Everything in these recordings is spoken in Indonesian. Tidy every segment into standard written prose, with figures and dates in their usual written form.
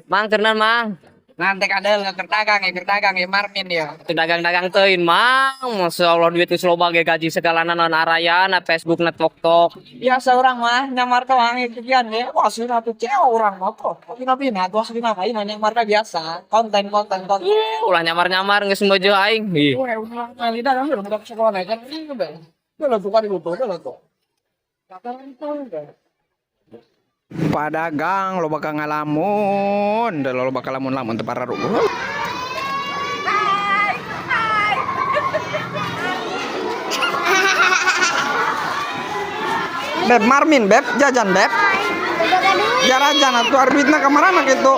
Mang kenan mang. Nanti kadal kerdagang ya marmin ya. Itu dagang-dagang teuin mang. Masya Allah duit geus loba ge gaji segala non arayana Facebook net TikTok. Biasa orang mah nyamar ke wangi kegian ya. Wah sudah tuh cewek orang mah kok. Tapi nah gua sudah ngapain nyamar biasa. Konten. Ulah nyamar-nyamar geus meujo aing. Ih. Wah udah kali dah udah budak sekolah kan ini udah. Udah tuh kan udah. Padagang lo bakal ngalamun, dan lo bakal lamun teu pararu. Beb Marmin, beb jajan beb. Jarajan atuh ar duitna ka marana kitu.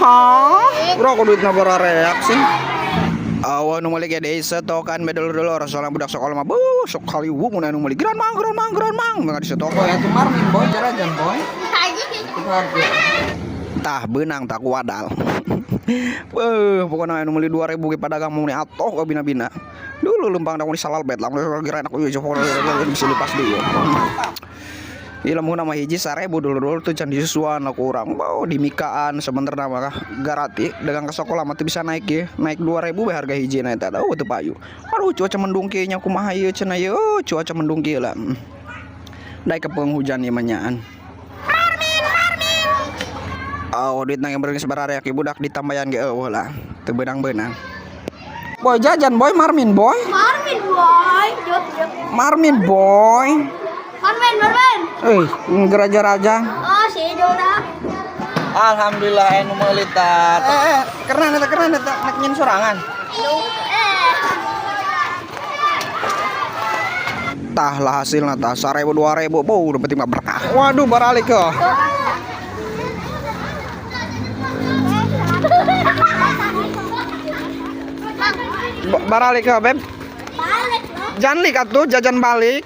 Hah? Bro, duitna bereaksi. Awan nu meuli ge deui setokan bedol-dol soalna budak sekolah mah sok kali mun anu meuli geran mang mangga di setoko Ya tuh marmin boy jarajan boy. tah beunang tak wadal. Pokoknya anu meuli 2000 ge padagang mung atoh ka bina-bina. Dulu lempang da mun salal bet lamun geran aku yo bisa lepas deui. Ieu lamun nama hiji 1000 dulu tuh can disusuan aku urang. Bau di mikaan sebenarnya mah garati dagang ke sekolah mah teu bisa naik ye. Naik 2000 we harga hijina eta. Oh teu payu. Aduh cuaca mendung kieu nya kumaha ieu cenah ye. Oh cuaca mendung kieu lah. Daek ke penghujan ieu mah nyaan. Oh duit nang beureung sabaraha ki budak ditambayan ge eueuh lah. Teu beunang-beunang. Boy jajan boy Marmin boy. Marmin boy. Marmin. Geraja-raja. Oh, si Joda. Alhamdulillah anu meuli tat. Keren eta nek nyin sorangan. Tah lah hasilna tah 1000 2000 bau udah penting mah berkah. Waduh baralik ke. Baralik ke beb. Balik loh. Janlik atuh jajan balik.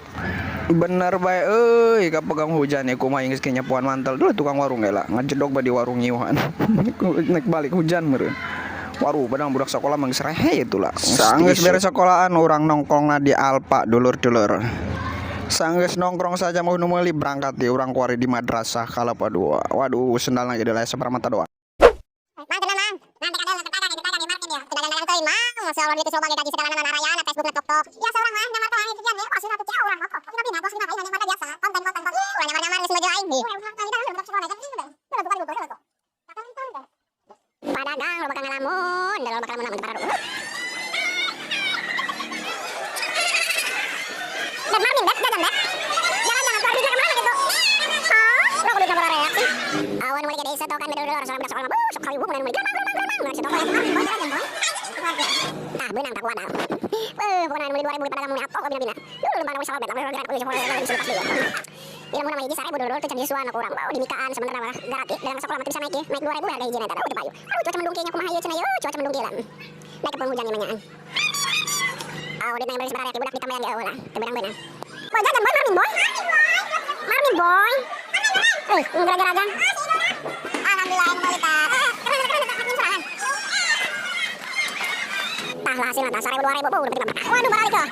Bener bae euy kapegang hujan ya kumaha geus nya puan mantel dulu tukang warung ge lah ngajedog ba di warung nyiuhan. Nek balik hujan meureun. Waru badang budak sekolah mah geus rehe itu lah. Sanggeus beres sekolahan urang nongkrongna di Alpa dulur-dulur. Sanggeus nongkrong saja mau nu meuli berangkat di urang kuari di madrasah kalapa 2. Waduh sendalna ge dilaya sapermata doang. Masya Allah itu sebagai gaji segala nama rayana Facebook net TikTok. Ya seorang mah nyamar tuh kegian ya. Wah sudah tuh cewek orang kok. Tapi nah gua sudah ngapain nyamar biasa. Konten. Ulah nyamar geus meujo aing. Padagang lo bakal ngalamun, dan lo bakal lamun pararu. Beb Marmin beb jajan beb. Jalan keluar duitnya kemana gitu. Hah? Lo kudu coba reaksi. Awan mulai gede setokan bedol-dol soalna budak sekolah mah sok kali mun anu meuli geran setoko ya Marmin boy jajan boy. Tah beunang tak wadal. Pokona anu meuli 2000 ge padagang mung atok bina-bina. Dulu lempang da salal bet lamun geran kudu coba bisa lepas deui. Ieu mun nama hiji 1000 dulu teu can disuan aku urang. Bau di mikaan sebenarnya mah garati dagang sekolah mah teu bisa naik ye. Naik 2000 harga hijina eta teu payu. Aduh cuaca mendung kieu nya kumaha ieu cenah ye. Cuaca mendung kieu lah. Naik ke penghujan ieu mah nyaan. Duit nang beureus sabaraha ki budak ditambayan ge eueuh lah. Teu beunang-beunang. Boy jajan boy Marmin boy. Marmin boy. Geraga-raga. Alhamdulillah anu meuli tat. Keren serangan. Tah lah hasilna tah 1000 2000 bau udah penting mah. Waduh balik